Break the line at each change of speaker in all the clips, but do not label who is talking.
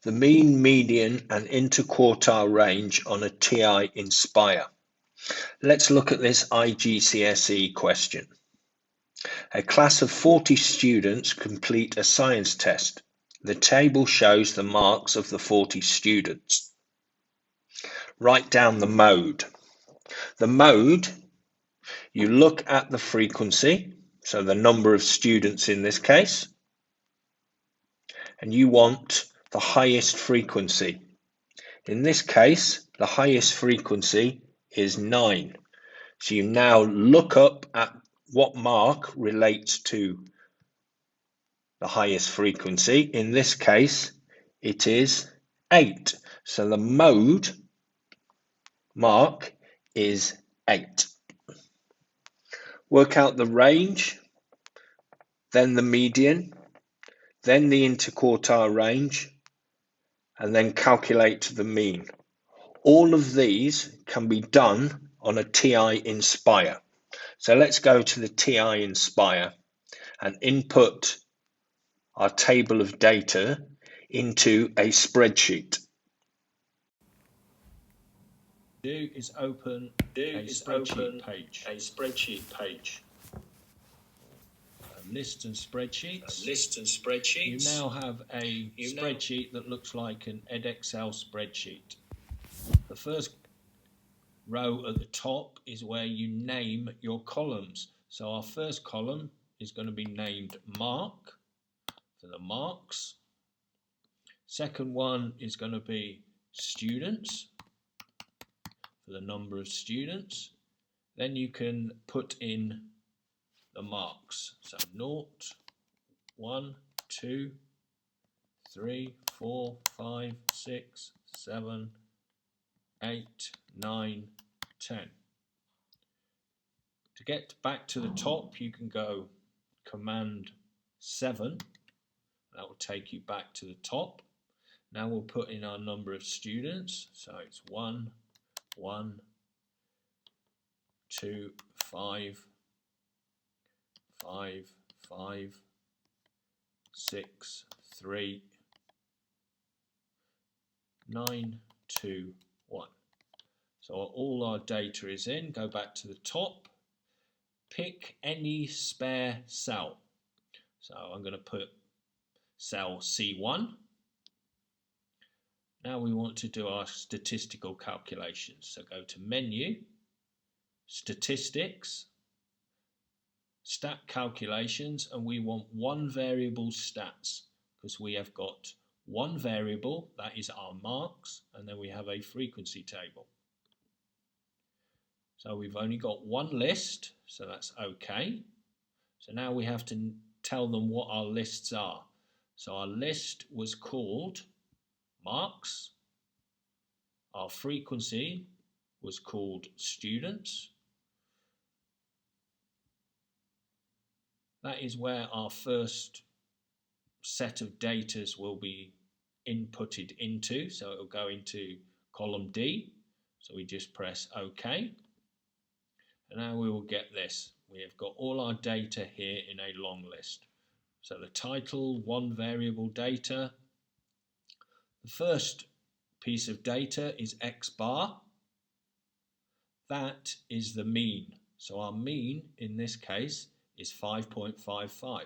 the mean, median and interquartile range on a Ti-nspire. Let's look at this IGCSE question. A class of 40 students complete a science test. The table shows the marks of the 40 students. Write down the mode. The mode, you look at the frequency, so the number of students in this case, and you want the highest frequency. In this case, the highest frequency is 9. So you now look up at what mark relates to the highest frequency. In this case, it is 8. So the mode mark is 8. Work out the range, then the median, then the interquartile range, and then calculate the mean. All of these can be done on a Ti-nspire. So let's go to the Ti-nspire and input our table of data into a spreadsheet.
Do is open a spreadsheet page. Lists and spreadsheets. You now have a spreadsheet that looks like an Excel spreadsheet. The first row at the top is where you name your columns. So our first column is going to be named Mark for the marks. Second one is going to be Students for the number of students. Then you can put in the marks. So 0, 1, 2, 3, 4, 5, 6, 7, 8, 9, 10. To get back to the top, you can go Command 7. That will take you back to the top. Now we'll put in our number of students. So it's 1, 1, 2, 5, 5, 5, 6, 3, 9, 2, 1. So all our data is in. Go back to the top. Pick any spare cell. So I'm going to put cell C1. Now we want to do our statistical calculations. So go to Menu, Statistics, Stat Calculations, and we want one variable stats because we have got one variable, that is our marks, and then we have a frequency table. So we've only got one list, so that's okay. So now we have to tell them what our lists are. So our list was called marks. Our frequency was called students. That is where our first set of data will be inputted into. So it will go into column D. So we just press OK. And now we will get this. We have got all our data here in a long list. So the title, one variable data. The first piece of data is X bar. That is the mean. So our mean in this case is 5.55.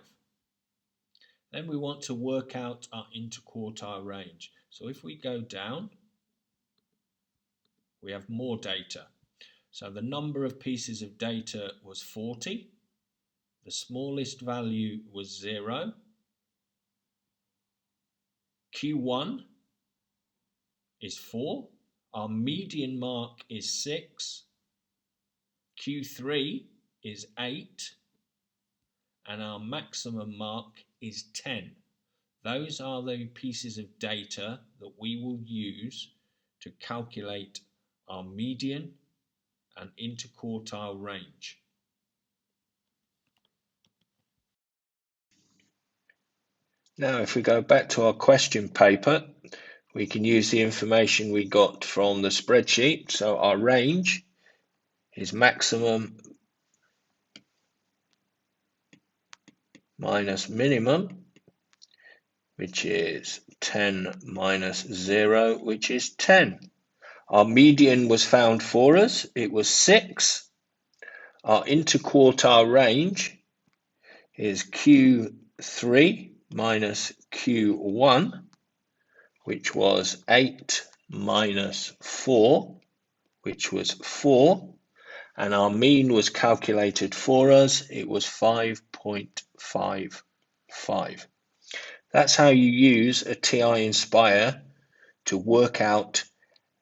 Then we want to work out our interquartile range. So if we go down, we have more data. So the number of pieces of data was 40. The smallest value was 0. Q1 is 4. Our median mark is 6. Q3 is 8. And our maximum mark is 10. Those are the pieces of data that we will use to calculate our median and interquartile range.
Now if we go back to our question paper, we can use the information we got from the spreadsheet. So our range is maximum minus minimum. which is 10 minus 0, which is 10. Our median was found for us. It was 6. Our interquartile range is Q3 minus Q1, which was 8 minus 4, which was 4. And our mean was calculated for us. It was 5.55. That's how you use a Ti-nspire to work out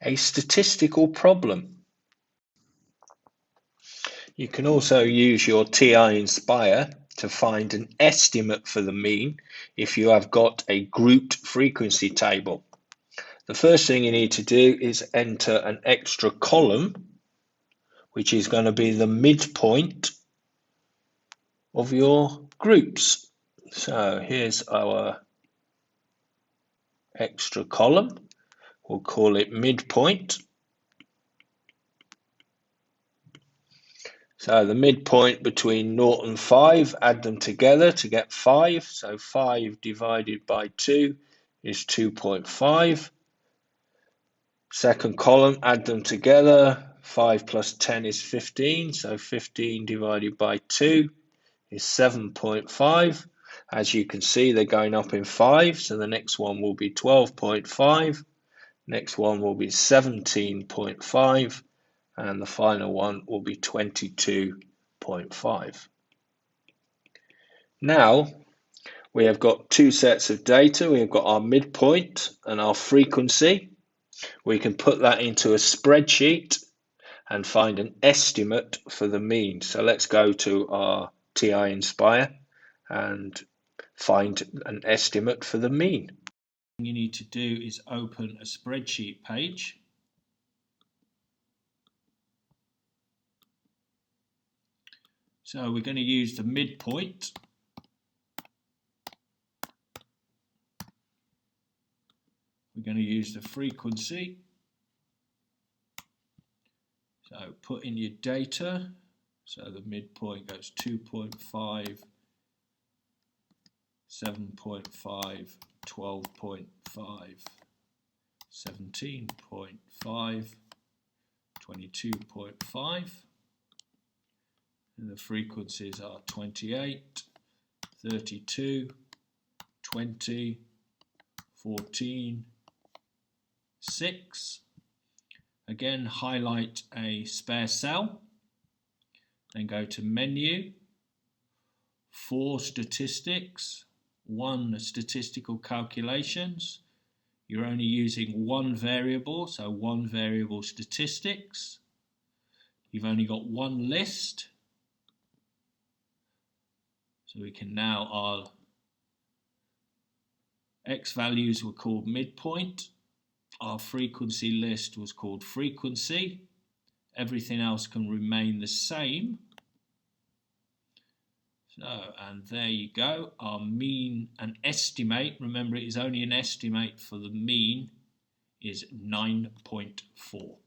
a statistical problem. You can also use your Ti-nspire to find an estimate for the mean if you have got a grouped frequency table. The first thing you need to do is enter an extra column, which is going to be the midpoint of your groups. So here's our extra column. We'll call it midpoint. So the midpoint between 0 and 5, add them together to get 5. So 5 divided by 2 is 2.5. Second column, add them together. 5 plus 10 is 15. So 15 divided by 2 is 7.5. As you can see, they're going up in 5. So the next one will be 12.5. Next one will be 17.5. And the final one will be 22.5. Now we have got two sets of data. We have got our midpoint and our frequency. We can put that into a spreadsheet and find an estimate for the mean. So let's go to our Ti-nspire and find an estimate for the mean.
What you need to do is open a spreadsheet page. So we're going to use the midpoint. We're going to use the frequency. So put in your data. So the midpoint goes 2.5, 7.5, 12.5, 17.5, 22.5. And the frequencies are 28, 32, 20, 14, 6. Again, highlight a spare cell, then go to Menu, 4 Statistics, 1 Statistical Calculations. You're only using one variable, so 1 variable statistics. You've only got 1 list. So we can now, our X values were called midpoint. Our frequency list was called frequency. Everything else can remain the same. So, and there you go. Our mean and estimate, remember it is only an estimate for the mean, is 9.4.